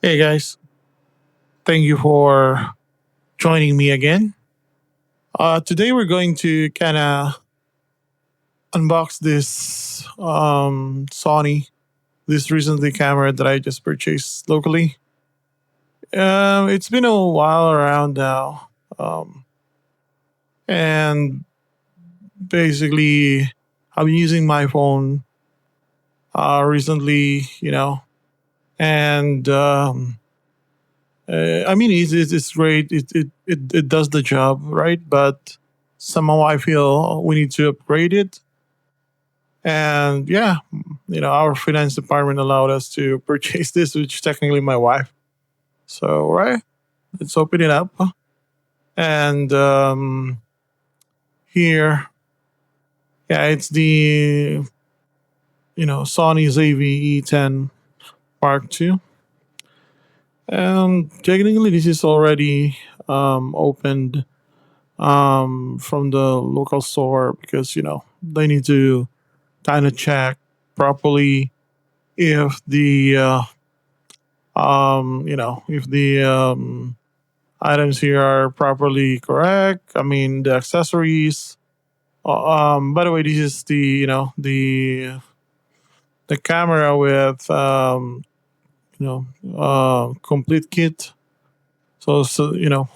Hey guys, thank you for joining me again. Today we're going to kind of unbox this Sony, this recently camera that I just purchased locally. It's been a while around now, and basically I've been using my phone recently, and I mean it's great. It does the job, right? But somehow I feel we need to upgrade it. And yeah, our finance department allowed us to purchase this, which is technically my wife. So right, let's open it up. And here, yeah, it's the Sony ZV-E10 Mark II. And technically, this is already opened from the local store because they need to kind of check properly if the if the items here are properly correct. I mean the accessories. By the way, this is the the camera with complete kit. So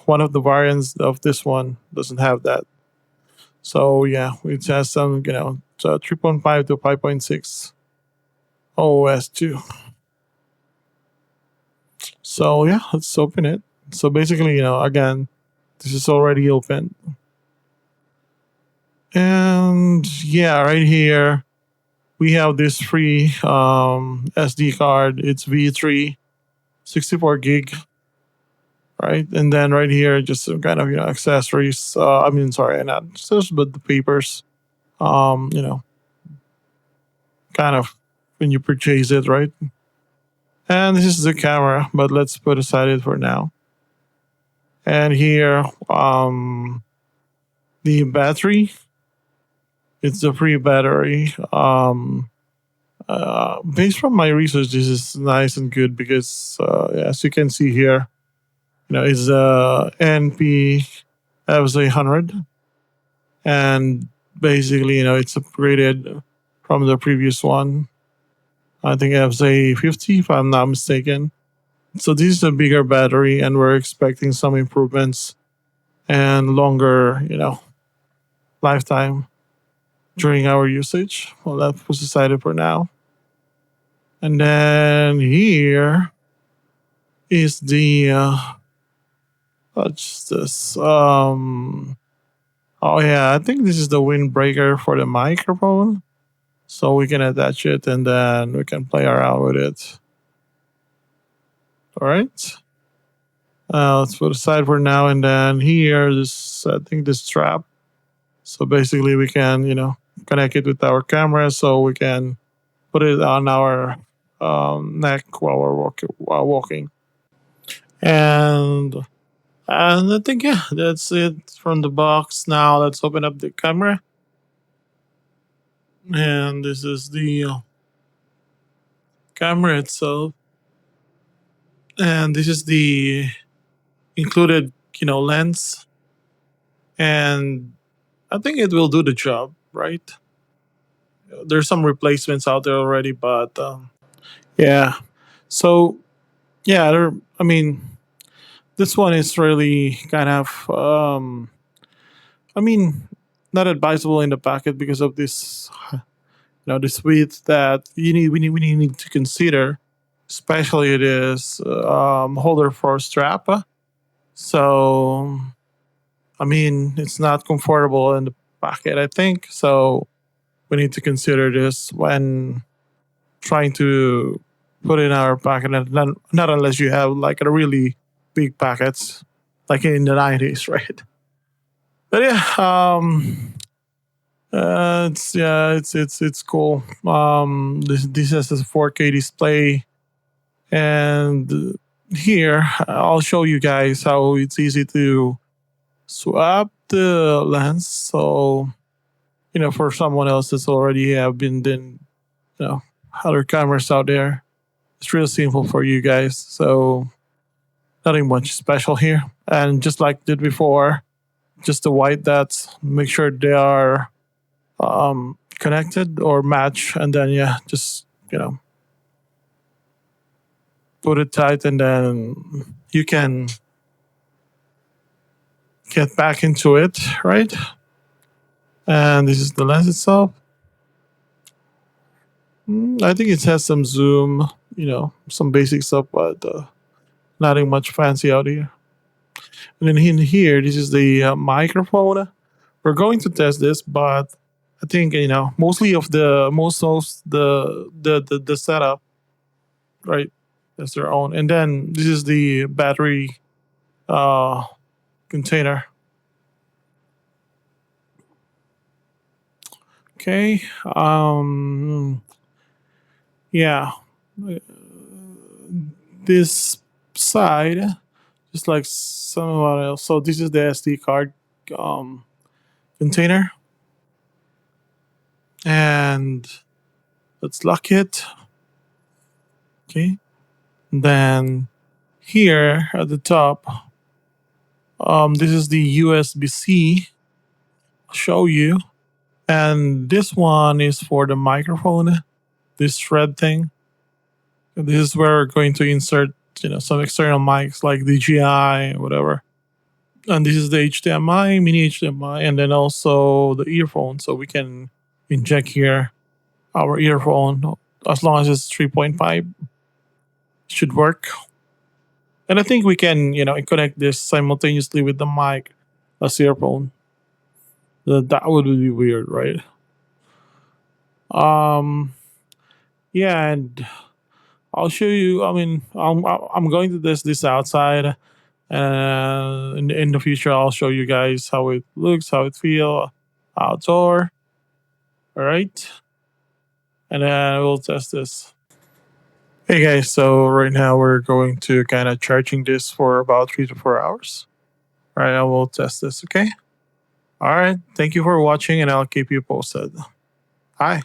one of the variants of this one doesn't have that. So yeah, it has some 3.5 to 5.6 OS too. So yeah, let's open it. So basically, again, this is already open. And yeah, right here we have this free SD card. It's V3, 64 gig, right? And then right here, just some kind of accessories. I mean, sorry, not accessories, but the papers. Um, you know, kind of when you purchase it, right? And this is the camera, but let's put aside it for now. And here, the battery. It's a free battery. Based from my research, this is nice and good because, as you can see here, it's NP FZ100, and basically, it's upgraded from the previous one. I think FZ50, if I'm not mistaken. So this is a bigger battery, and we're expecting some improvements and longer, lifetime during our usage. Well, that was decided for now. And then here is the what's this? Oh yeah, I think this is the windbreaker for the microphone. So we can attach it and then we can play around with it. All right. Let's put aside for now, and then here, this I think this strap. So basically, we can connect it with our camera, so we can put it on our neck while we're walking. And I think yeah, that's it from the box. Now let's open up the camera, and this is the camera itself, and this is the included lens, and I think it will do the job, right? There's some replacements out there already, but yeah. So yeah, I mean, this one is really kind of I mean, not advisable in the packet because of this this width that we need to consider, especially it is holder for strap. So I mean, it's not comfortable in the pocket, I think. So we need to consider this when trying to put in our pocket, and not unless you have like a really big pockets, like in the 90s, right? But yeah, it's cool. This has a 4K display, and here I'll show you guys how it's easy to swap the lens. So for someone else that's already have been then other cameras out there, It's real simple for you guys. So nothing much special here. And just like did before, just the white dots, make sure they are connected or match, and then yeah, just put it tight, and then you can get back into it, right? And this is the lens itself. I think it has some zoom, some basic stuff, but nothing much fancy out here. And then in here, this is the microphone. We're going to test this, but I think mostly of the setup, right? That's their own. And then this is the battery uh, container. Okay. Yeah. This side, just like someone else. So this is the SD card um, container, and let's lock it. Okay. Then here at the top, this is the USB-C. I'll show you. And this one is for the microphone, this red thing. This is where we're going to insert, some external mics like DJI or whatever. And this is the HDMI, mini HDMI, and then also the earphone. So we can inject here our earphone as long as it's 3.5. Should work. And I think we can, connect this simultaneously with the mic as earphone. That would be weird, right? Yeah, and I'll show you. I mean, I'm going to test this outside, and in the future, I'll show you guys how it looks, how it feel outdoor. All right, and then we'll test this. Hey guys, so right now we're going to kind of charging this for about 3 to 4 hours. All right, I will test this. Okay. All right. Thank you for watching, and I'll keep you posted. Bye.